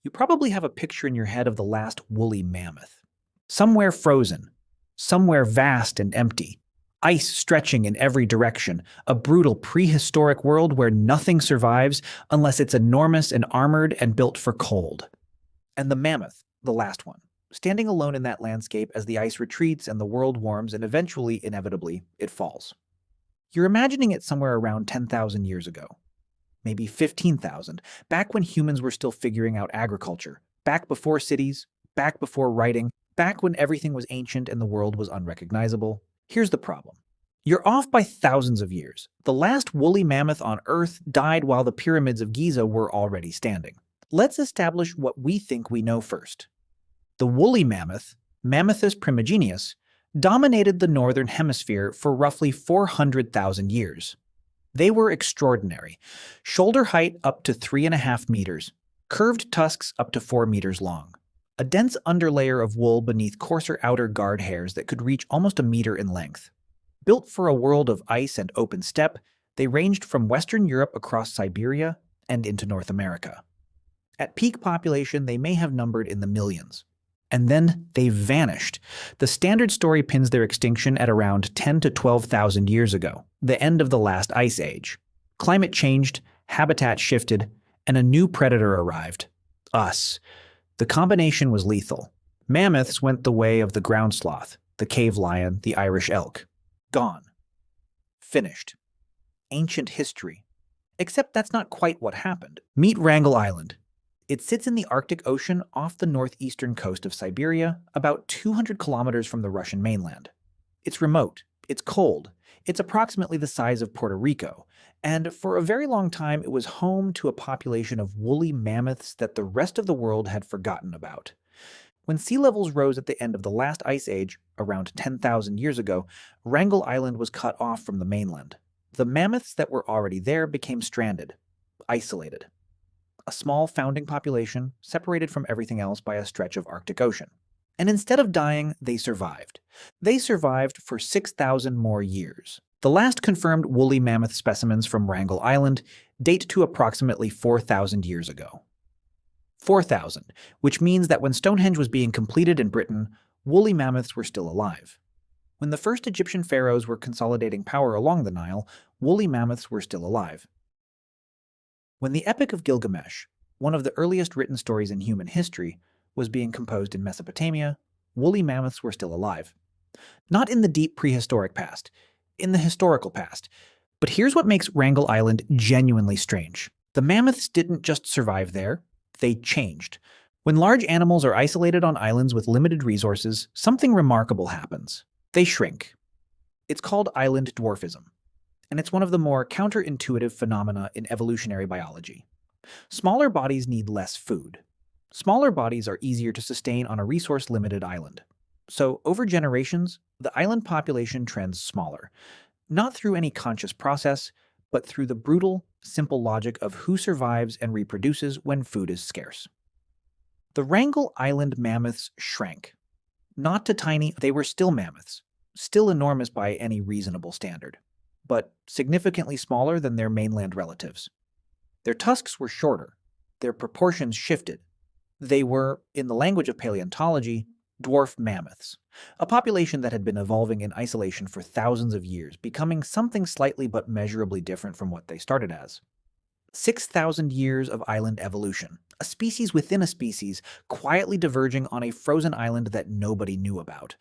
You probably have a picture in your head of the last woolly mammoth. Somewhere frozen, somewhere vast and empty, ice stretching in every direction, a brutal prehistoric world where nothing survives unless it's enormous and armored and built for cold. And the mammoth, the last one, standing alone in that landscape as the ice retreats and the world warms and eventually, inevitably, it falls. You're imagining it somewhere around 10,000 years ago. Maybe 15,000, back when humans were still figuring out agriculture, back before cities, back before writing, back when everything was ancient and the world was unrecognizable. Here's the problem. You're off by thousands of years. The last woolly mammoth on Earth died while the pyramids of Giza were already standing. Let's establish what we think we know first. The woolly mammoth, Mammuthus primigenius, dominated the northern hemisphere for roughly 400,000 years. They were extraordinary. Shoulder height up to 3.5 meters, curved tusks up to 4 meters long, a dense underlayer of wool beneath coarser outer guard hairs that could reach almost a meter in length. Built for a world of ice and open steppe, they ranged from Western Europe across Siberia and into North America. At peak population, they may have numbered in the millions. And then they vanished. The standard story pins their extinction at around 10 to 12,000 years ago, the end of the last ice age. Climate changed, habitat shifted, and a new predator arrived. Us. The combination was lethal. Mammoths went the way of the ground sloth, the cave lion, the Irish elk. Gone. Finished. Ancient history. Except that's not quite what happened. Meet Wrangel Island. It sits in the Arctic Ocean off the northeastern coast of Siberia, about 200 kilometers from the Russian mainland. It's remote, it's cold, it's approximately the size of Puerto Rico, and for a very long time it was home to a population of woolly mammoths that the rest of the world had forgotten about. When sea levels rose at the end of the last ice age, around 10,000 years ago, Wrangel Island was cut off from the mainland. The mammoths that were already there became stranded, isolated. A small founding population separated from everything else by a stretch of Arctic Ocean. And instead of dying, they survived. They survived for 6,000 more years. The last confirmed woolly mammoth specimens from Wrangel Island date to approximately 4,000 years ago. 4,000, which means that when Stonehenge was being completed in Britain, woolly mammoths were still alive. When the first Egyptian pharaohs were consolidating power along the Nile, woolly mammoths were still alive. When the Epic of Gilgamesh, one of the earliest written stories in human history, was being composed in Mesopotamia, woolly mammoths were still alive. Not in the deep prehistoric past, in the historical past. But here's what makes Wrangel Island genuinely strange. The mammoths didn't just survive there, they changed. When large animals are isolated on islands with limited resources, something remarkable happens. They shrink. It's called island dwarfism, and it's one of the more counterintuitive phenomena in evolutionary biology. Smaller bodies need less food. Smaller bodies are easier to sustain on a resource-limited island. So, over generations, the island population trends smaller, not through any conscious process, but through the brutal, simple logic of who survives and reproduces when food is scarce. The Wrangel Island mammoths shrank. Not to tiny, they were still mammoths, still enormous by any reasonable standard, but significantly smaller than their mainland relatives. Their tusks were shorter, their proportions shifted. They were, in the language of paleontology, dwarf mammoths, a population that had been evolving in isolation for thousands of years, becoming something slightly but measurably different from what they started as. 6,000 years of island evolution, a species within a species, quietly diverging on a frozen island that nobody knew about.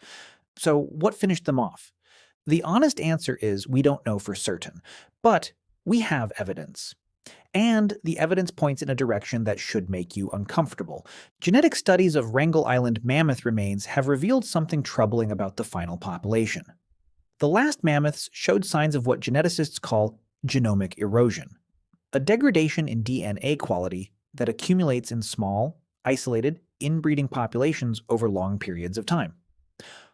So what finished them off? The honest answer is we don't know for certain, but we have evidence. And the evidence points in a direction that should make you uncomfortable. Genetic studies of Wrangel Island mammoth remains have revealed something troubling about the final population. The last mammoths showed signs of what geneticists call genomic erosion, a degradation in DNA quality that accumulates in small, isolated, inbreeding populations over long periods of time.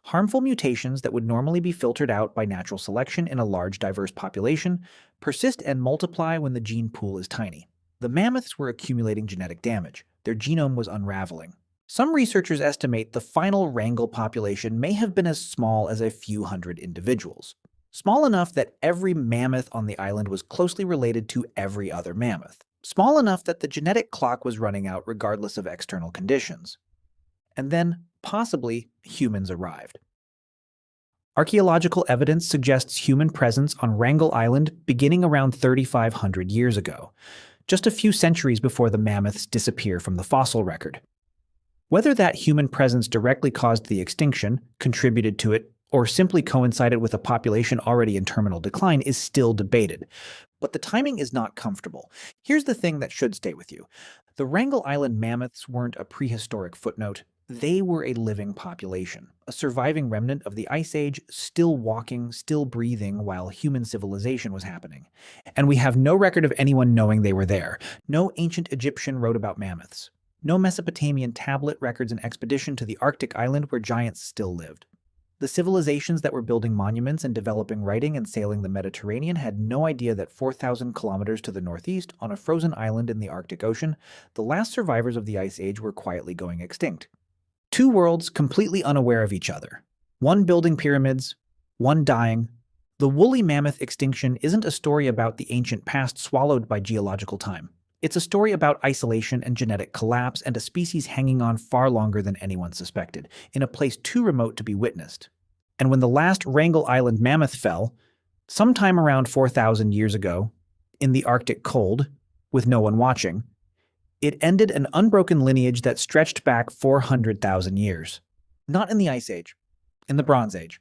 Harmful mutations that would normally be filtered out by natural selection in a large, diverse population persist and multiply when the gene pool is tiny. The mammoths were accumulating genetic damage. Their genome was unraveling. Some researchers estimate the final Wrangel population may have been as small as a few hundred individuals. Small enough that every mammoth on the island was closely related to every other mammoth. small enough that the genetic clock was running out regardless of external conditions. And then, possibly, humans arrived. Archaeological evidence suggests human presence on Wrangel Island beginning around 3,500 years ago, just a few centuries before the mammoths disappear from the fossil record. Whether that human presence directly caused the extinction, contributed to it, or simply coincided with a population already in terminal decline is still debated. But the timing is not comfortable. Here's the thing that should stay with you. The Wrangel Island mammoths weren't a prehistoric footnote. They were a living population, a surviving remnant of the Ice Age, still walking, still breathing while human civilization was happening. And we have no record of anyone knowing they were there. No ancient Egyptian wrote about mammoths. No Mesopotamian tablet records an expedition to the Arctic island where giants still lived. The civilizations that were building monuments and developing writing and sailing the Mediterranean had no idea that 4,000 kilometers to the northeast, on a frozen island in the Arctic Ocean, the last survivors of the Ice Age were quietly going extinct. Two worlds completely unaware of each other. One building pyramids, one dying. The woolly mammoth extinction isn't a story about the ancient past swallowed by geological time. It's a story about isolation and genetic collapse and a species hanging on far longer than anyone suspected, in a place too remote to be witnessed. And when the last Wrangel Island mammoth fell, sometime around 4,000 years ago, in the Arctic cold, with no one watching, it ended an unbroken lineage that stretched back 400,000 years. Not in the Ice Age, in the Bronze Age.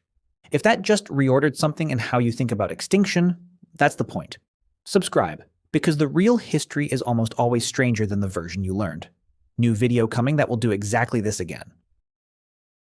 If that just reordered something in how you think about extinction, that's the point. Subscribe, because the real history is almost always stranger than the version you learned. New video coming that will do exactly this again.